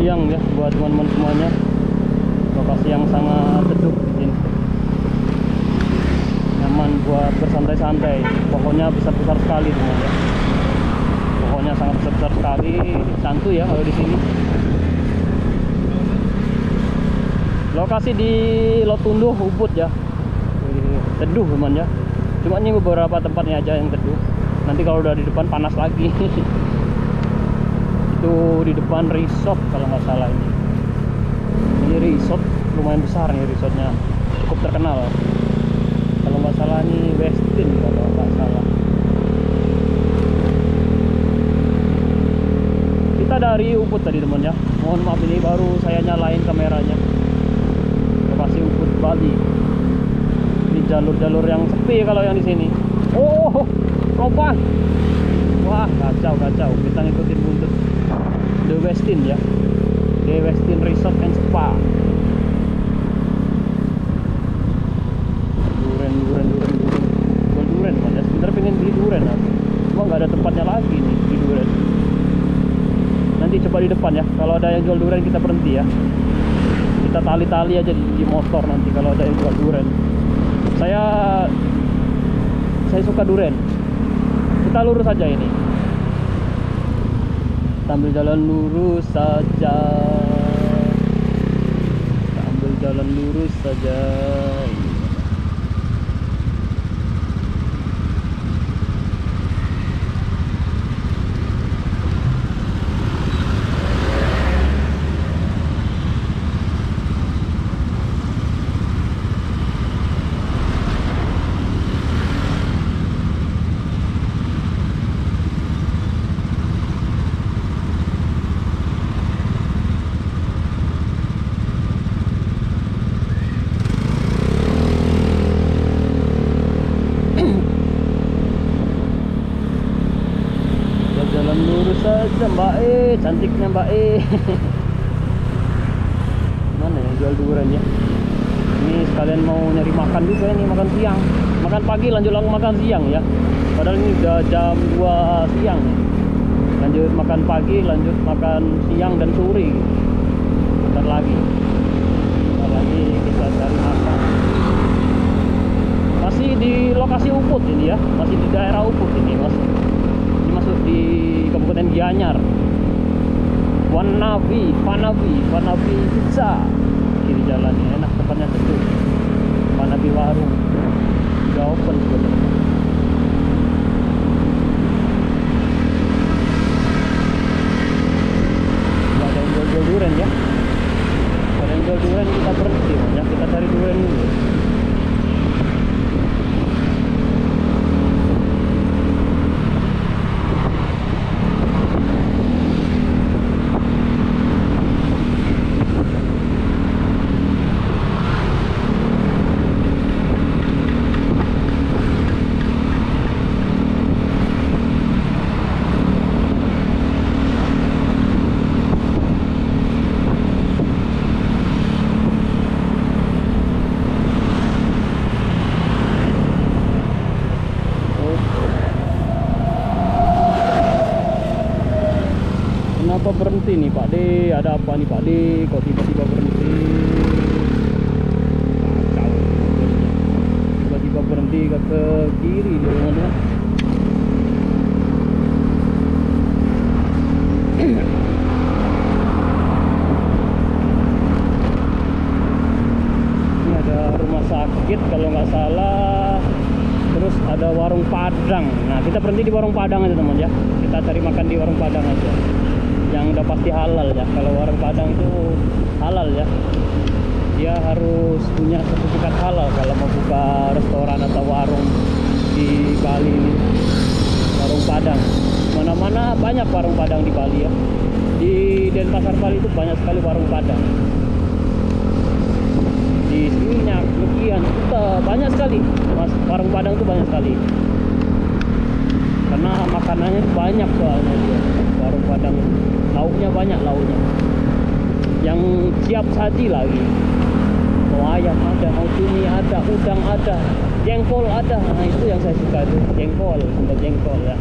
siang ya buat teman-teman semuanya. Lokasi yang sangat teduh ini. Nyaman buat bersantai-santai. Pohonnya besar-besar sekali teman ya. Pohonnya sangat besar sekali. Santuy ya kalau di sini. Lokasi di Lotunduh Ubud ya. Teduh teman ya. Cuma ini beberapa tempatnya aja yang teduh. Nanti kalau udah di depan panas lagi. Itu di depan resort kalau nggak salah ini. Ini resort lumayan besar nih resortnya, cukup terkenal. Kalau nggak salah ini Westin kalau nggak salah. Kita dari Ubud tadi teman ya. Mohon maaf ini baru saya nyalain kameranya. Lokasi Ubud Bali. Ini jalur-jalur yang sepi kalau yang di sini. Oh, lubang. Wah, kacau. Kita ngikutin buntut The Westin ya. The Westin Resort and Spa. Duren ya. Sebenarnya pengen beli duren aku. Cuma nggak ada tempatnya lagi nih beli duren. Nanti coba di depan ya. Kalau ada yang jual duren kita berhenti ya. Kita tali-tali aja di motor nanti kalau ada yang jual duren. Saya suka duren. Kita lurus saja ini. Ambil jalan lurus saja. Ambil jalan lurus saja. Saja Mbak cantiknya Mbak Mana yang jual duren ya? Ini sekalian mau nyari makan juga ini, makan siang. Makan pagi lanjut makan siang ya. Padahal ini udah jam 2 siang. Lanjut makan pagi, lanjut makan siang dan sore. Bentar lagi kita cari makan. Masih di lokasi Ubud ini ya, masih di daerah Ubud ini masuk di Kabupaten Gianyar. Panavi Pizza. Kiri jalannya enak, tempatnya teduh. Panavi warung udah open sebenarnya. Ada yang jual duren ya. Ada yang jual duren kita berhenti ya. Kita cari duren dulu. Kenapa berhenti nih Pak D? Ada apa nih Pak D? Kok tiba-tiba berhenti? Kacau. Tiba-tiba berhenti ke kiri teman-teman. Ini ada rumah sakit kalau nggak salah. Terus ada warung Padang. Nah kita berhenti di warung Padang aja teman ya. Kita cari makan di warung Padang aja. Yang udah pasti halal ya. Kalau warung Padang itu halal ya. Dia harus punya sertifikat halal kalau mau buka restoran atau warung di Bali ini. Warung Padang. Mana-mana banyak warung Padang di Bali ya. Di Denpasar Bali itu banyak sekali warung Padang. Di Seminyak, Legian, Kuta, banyak sekali. Warung Padang itu banyak sekali. Karena makanannya banyak soalnya dia. Warung Padang lauknya banyak, lauknya yang siap saji lagi. Mau ayam ada, mau cumi ada, udang ada, jengkol ada. Nah itu yang saya suka tuh, jengkol, sambal jengkol ya.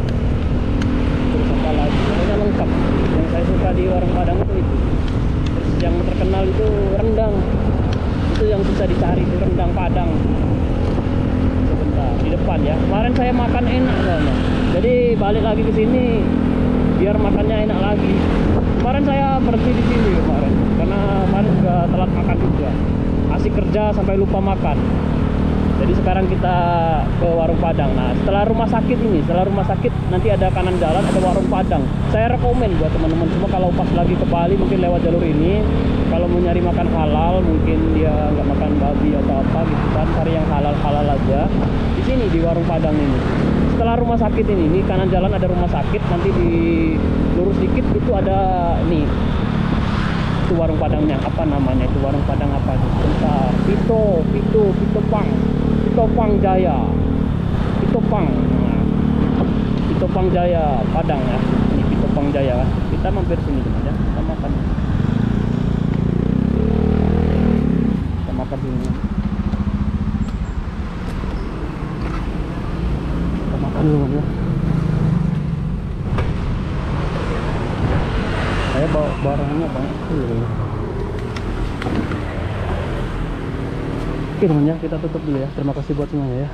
Terus apa lagi, pokoknya lengkap. Yang saya suka di warung Padang itu Jadi balik lagi ke sini biar makannya enak lagi. Kemarin saya berhenti di sini kemarin karena kemarin juga telat makan juga. Asik kerja sampai lupa makan. Jadi sekarang kita ke warung Padang. Nah, setelah rumah sakit nanti ada kanan jalan ada warung Padang. Saya rekomen buat teman-teman semua kalau pas lagi ke Bali mungkin lewat jalur ini, kalau mau nyari makan halal, mungkin dia nggak makan babi atau apa gitu kan, cari yang halal aja. Di sini di warung Padang ini. Setelah rumah sakit ini kanan jalan ada rumah sakit, nanti di lurus dikit itu ada nih. Itu warung Padangnya, apa namanya itu warung Padang apa itu? Bentar. Pitopang Jaya. Pitopang. Nah, Pitopang Jaya Padang ya. Ini Pitopang Jaya kan. Kita mampir sini teman ya. Kita makan. Kita makan sini. Kita makan dulu ya. Saya bawa barangnya banyak dulu. Oke teman ya, kita tutup dulu ya. Terima kasih buat semuanya ya.